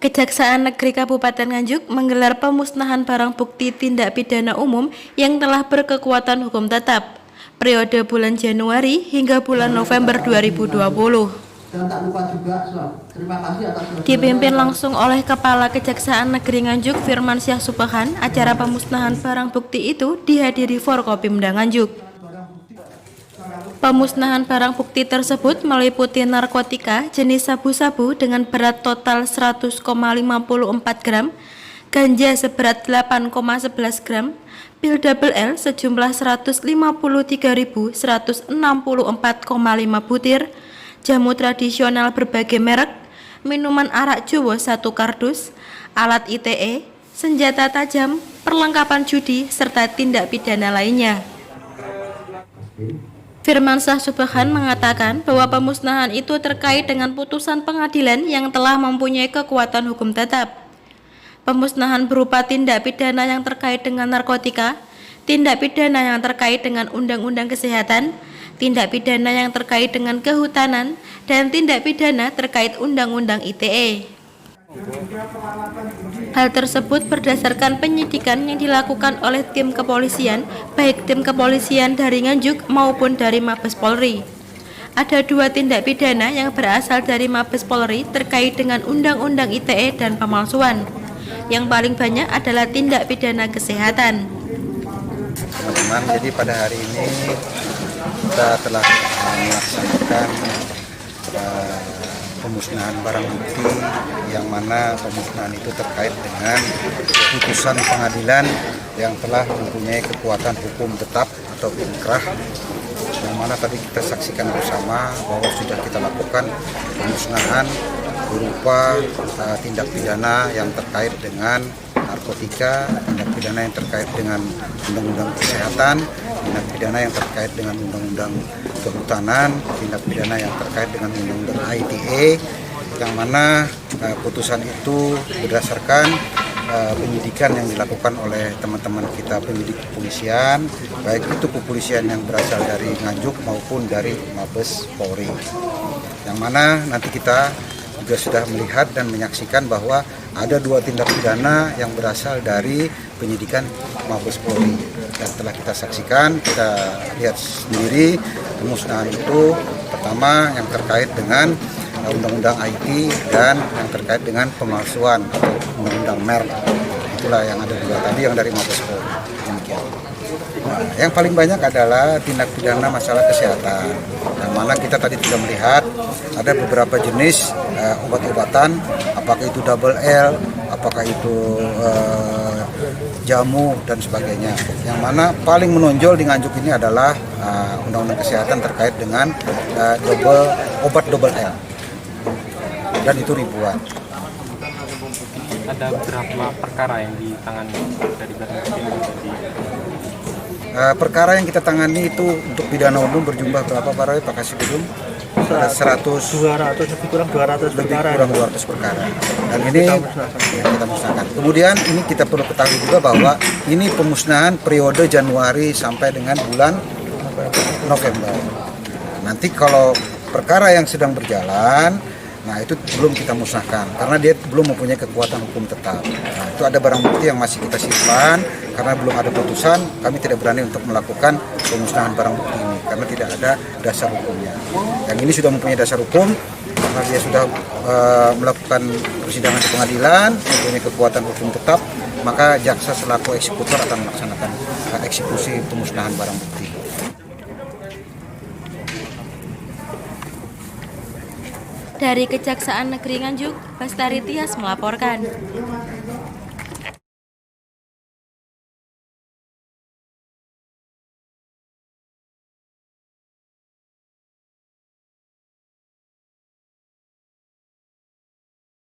Kejaksaan Negeri Kabupaten Nganjuk menggelar pemusnahan barang bukti tindak pidana umum yang telah berkekuatan hukum tetap periode bulan Januari hingga bulan November 2020. Dipimpin langsung oleh Kepala Kejaksaan Negeri Nganjuk Firmansyah Subhan, acara pemusnahan barang bukti itu dihadiri Forkopimda Nganjuk. Pemusnahan barang bukti tersebut meliputi narkotika jenis sabu-sabu dengan berat total 100,54 gram, ganja seberat 8,11 gram, pil double L sejumlah 153.164,5 butir, jamu tradisional berbagai merek, minuman arak Jowo 1 kardus, alat ITE, senjata tajam, perlengkapan judi, serta tindak pidana lainnya. Firmansyah Subhan mengatakan bahwa pemusnahan itu terkait dengan putusan pengadilan yang telah mempunyai kekuatan hukum tetap. Pemusnahan berupa tindak pidana yang terkait dengan narkotika, tindak pidana yang terkait dengan undang-undang kesehatan, tindak pidana yang terkait dengan kehutanan, dan tindak pidana terkait undang-undang ITE. Hal tersebut berdasarkan penyidikan yang dilakukan oleh tim kepolisian, baik tim kepolisian dari Nganjuk maupun dari Mabes Polri. Ada 2 tindak pidana yang berasal dari Mabes Polri terkait dengan Undang-Undang ITE dan pemalsuan. Yang paling banyak adalah tindak pidana kesehatan. Teman-teman, jadi pada hari ini kita telah melaksanakan pemusnahan barang bukti yang mana pemusnahan itu terkait dengan putusan pengadilan yang telah mempunyai kekuatan hukum tetap atau inkrah, yang mana tadi kita saksikan bersama bahwa sudah kita lakukan pemusnahan berupa tindak pidana yang terkait dengan narkotika, tindak pidana yang terkait dengan undang-undang kesehatan, tindak pidana yang terkait dengan undang-undang kehutanan, tindak pidana yang terkait dengan undang-undang ITE, yang mana putusan itu berdasarkan penyidikan yang dilakukan oleh teman-teman kita penyidik kepolisian, baik itu kepolisian yang berasal dari Nganjuk maupun dari Mabes Polri, yang mana nanti kita juga sudah melihat dan menyaksikan bahwa ada 2 tindak pidana yang berasal dari penyidikan Mabes Polri, dan telah kita saksikan, kita lihat sendiri pemusnahan itu pertama yang terkait dengan undang-undang IT dan yang terkait dengan pemalsuan atau undang-undang merek. Itulah yang ada 2 tadi yang dari Mabes Polri. Demikian. Nah, yang paling banyak adalah tindak pidana masalah kesehatan, yang mana kita tadi sudah melihat ada beberapa jenis obat-obatan, apakah itu double L, apakah itu jamu dan sebagainya. Yang mana paling menonjol di Nganjuk ini adalah undang-undang kesehatan terkait dengan obat double L, dan itu ribuan. Ada berapa perkara yang ditangani dari barang bukti ini? Perkara yang kita tangani itu untuk pidana umum berjumlah berapa para Pak Kasih Gedung? 200 lebih kurang 200 perkara. Dan ini kita musnahkan. Kemudian ini kita perlu ketahui juga bahwa ini pemusnahan periode Januari sampai dengan bulan November. Nanti kalau perkara yang sedang berjalan, nah itu belum kita musnahkan karena dia belum mempunyai kekuatan hukum tetap. Nah, itu ada barang bukti yang masih kita simpan karena belum ada putusan. Kami tidak berani untuk melakukan pemusnahan barang bukti ini karena tidak ada dasar hukumnya. Yang ini sudah mempunyai dasar hukum karena dia sudah melakukan persidangan di pengadilan, mempunyai kekuatan hukum tetap, maka jaksa selaku eksekutor akan melaksanakan eksekusi pemusnahan barang bukti. Dari Kejaksaan Negeri Nganjuk, Bestari Tias melaporkan.